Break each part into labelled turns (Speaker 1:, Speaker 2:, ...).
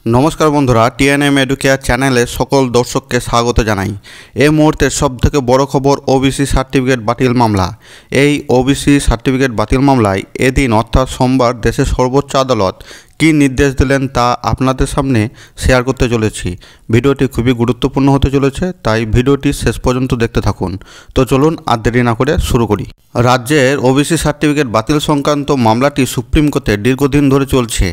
Speaker 1: নমস্কার বন্ধুরা, TNM educare চ্যানেলে সকল দর্শককে স্বাগত জানাই। এই মুহূর্তের সবথেকে বড় খবর ওবিসি সার্টিফিকেট বাতিল মামলা। এই ওবিসি সার্টিফিকেট বাতিল মামলায় এদিন অর্থাৎ সোমবার দেশের সর্বোচ্চ আদালত কী নির্দেশ দিলেন তা আপনাদের সামনে শেয়ার করতে চলেছি। ভিডিওটি খুবই গুরুত্বপূর্ণ হতে চলেছে, তাই ভিডিওটি শেষ পর্যন্ত দেখতে থাকুন। তো চলুন আর দেরি না করে শুরু করি। রাজ্যের ওবিসি সার্টিফিকেট বাতিল সংক্রান্ত মামলাটি সুপ্রিম কোর্টে দীর্ঘদিন ধরে চলছে।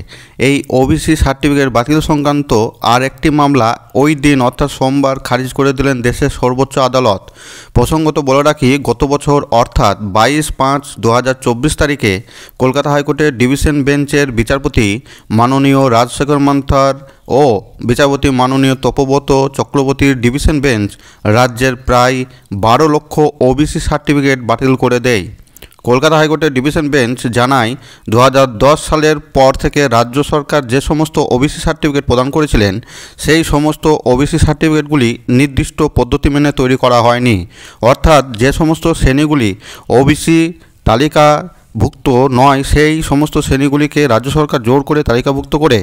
Speaker 1: এই ওবিসি সার্টিফিকেট বাতিল সংক্রান্ত আর একটি মামলা ওই দিন অর্থাৎ সোমবার খারিজ করে দিলেন দেশের সর্বোচ্চ আদালত। প্রসঙ্গত বলে রাখি, গত বছর অর্থাৎ 22/5/2024 তারিখে কলকাতা হাইকোর্টের ডিভিশন বেঞ্চের বিচারপতি মাননীয় রাজশেখর মান্থার ও বিচারপতি মাননীয় তপব্রত চক্রবর্তীর ডিভিশন বেঞ্চ রাজ্যের প্রায় 12 লক্ষ ওবিসি সার্টিফিকেট বাতিল করে দেয়। কলকাতা হাইকোর্টের ডিভিশন বেঞ্চ জানায়, 2010 সালের পর থেকে রাজ্য সরকার যে সমস্ত ওবিসি সার্টিফিকেট প্রদান করেছিলেন সেই সমস্ত ওবিসি সার্টিফিকেটগুলি নির্দিষ্ট পদ্ধতি মেনে তৈরি করা হয়নি। অর্থাৎ যে সমস্ত শ্রেণীগুলি ওবিসি তালিকাভুক্ত নয় সেই সমস্ত শ্রেণীগুলিকে রাজ্য সরকার জোর করে তালিকাভুক্ত করে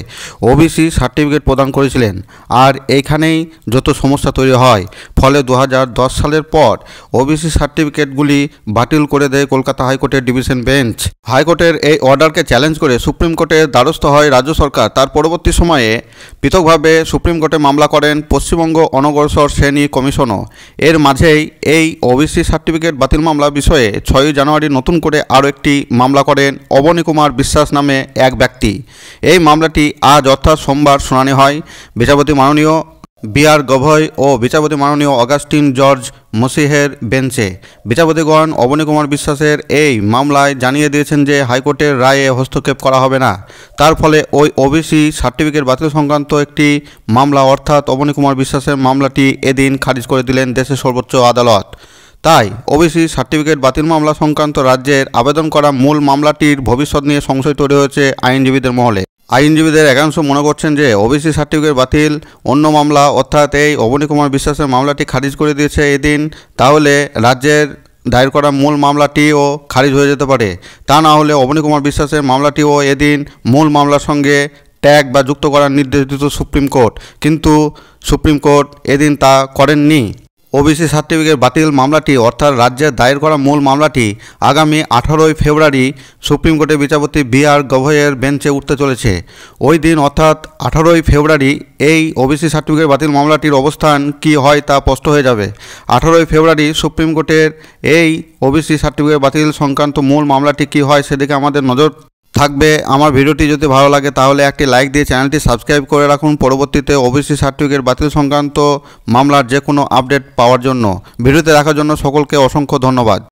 Speaker 1: ওবিসি সার্টিফিকেট প্রদান করেছিলেন। আর এইখানেই যত সমস্যা তৈরি হয়, ফলে 2010 সালের পর ওবিসি সার্টিফিকেটগুলি বাতিল করে দেয় কলকাতা হাইকোর্টের ডিভিশন বেঞ্চ। হাইকোর্টের এই অর্ডারকে চ্যালেঞ্জ করে সুপ্রিম কোর্টের দ্বারস্থ হয় রাজ্য সরকার। তার পরবর্তী সময়ে পৃথকভাবে সুপ্রিম কোর্টে মামলা করেন পশ্চিমবঙ্গ অনগ্রসর শ্রেণী কমিশনও। এর মাঝেই এই ওবিসি সার্টিফিকেট বাতিল মামলা বিষয়ে 6 জানুয়ারি নতুন করে আরও একটি মামলা করেন অবনী কুমার বিশ্বাস নামে এক ব্যক্তি। এই মামলাটি আজ অর্থাৎ সোমবার শুনানি হয় বিচারপতি মাননীয় বি.আর. গভৈ ও বিচারপতি মাননীয় অগাস্টিন জর্জ মসিহের বেঞ্চে। বিচারপতিগণ অবনী কুমার বিশ্বাসের এই মামলায় জানিয়ে দিয়েছেন যে হাইকোর্টের রায়ে হস্তক্ষেপ করা হবে না। তার ফলে ওই ওবিসি সার্টিফিকেট বাতিল সংক্রান্ত একটি মামলা অর্থাৎ অবনী কুমার বিশ্বাসের মামলাটি এদিন খারিজ করে দিলেন দেশের সর্বোচ্চ আদালত। তাই ওবিসি সার্টিফিকেট বাতিল মামলা সংক্রান্ত রাজ্যের আবেদন করা মূল মামলাটির ভবিষ্যৎ নিয়ে সংশয় তৈরি হয়েছে আইনজীবীদের মহলে। আইনজীবীদের একাংশ মনে করছেন যে ওবিসি সার্টিফিকেট বাতিল অন্য মামলা অর্থাৎ এই অবনী কুমার বিশ্বাসের মামলাটি খারিজ করে দিয়েছে এদিন, তাহলে রাজ্যের দায়ের করা মূল মামলাটিও খারিজ হয়ে যেতে পারে। তা না হলে অবনী কুমার বিশ্বাসের মামলাটিও এদিন মূল মামলার সঙ্গে ট্যাগ বা যুক্ত করার নির্দেশ দিত সুপ্রিম কোর্ট, কিন্তু সুপ্রিম কোর্ট এদিন তা করেননি। ওবিসি সার্টিফিকেট বাতিল মামলাটি অর্থাৎ রাজ্যের দায়ের করা মূল মামলাটি আগামী 18 ফেব্রুয়ারি সুপ্রিম কোর্টের বিচারপতি বি.আর. গভৈয়ের বেঞ্চে উঠতে চলেছে। ওই দিন অর্থাৎ 18 ফেব্রুয়ারি এই ওবিসি সার্টিফিকেট বাতিল মামলাটির অবস্থান কি হয় তা স্পষ্ট হয়ে যাবে। 18 ফেব্রুয়ারি সুপ্রিম কোর্টের এই ওবিসি সার্টিফিকেট বাতিল সংক্রান্ত মূল মামলাটি কি হয় সেদিকে আমাদের নজর থাকবে। আমার ভিডিওটি যদি ভালো লাগে তাহলে একটি লাইক দিয়ে চ্যানেলটি সাবস্ক্রাইব করে রাখুন পরবর্তীতে ওবিসি সার্টিফিকেট বাতিল সংক্রান্ত মামলার যে কোনো আপডেট পাওয়ার জন্য। ভিডিওতে দেখার জন্য সকলকে অসংখ্য ধন্যবাদ।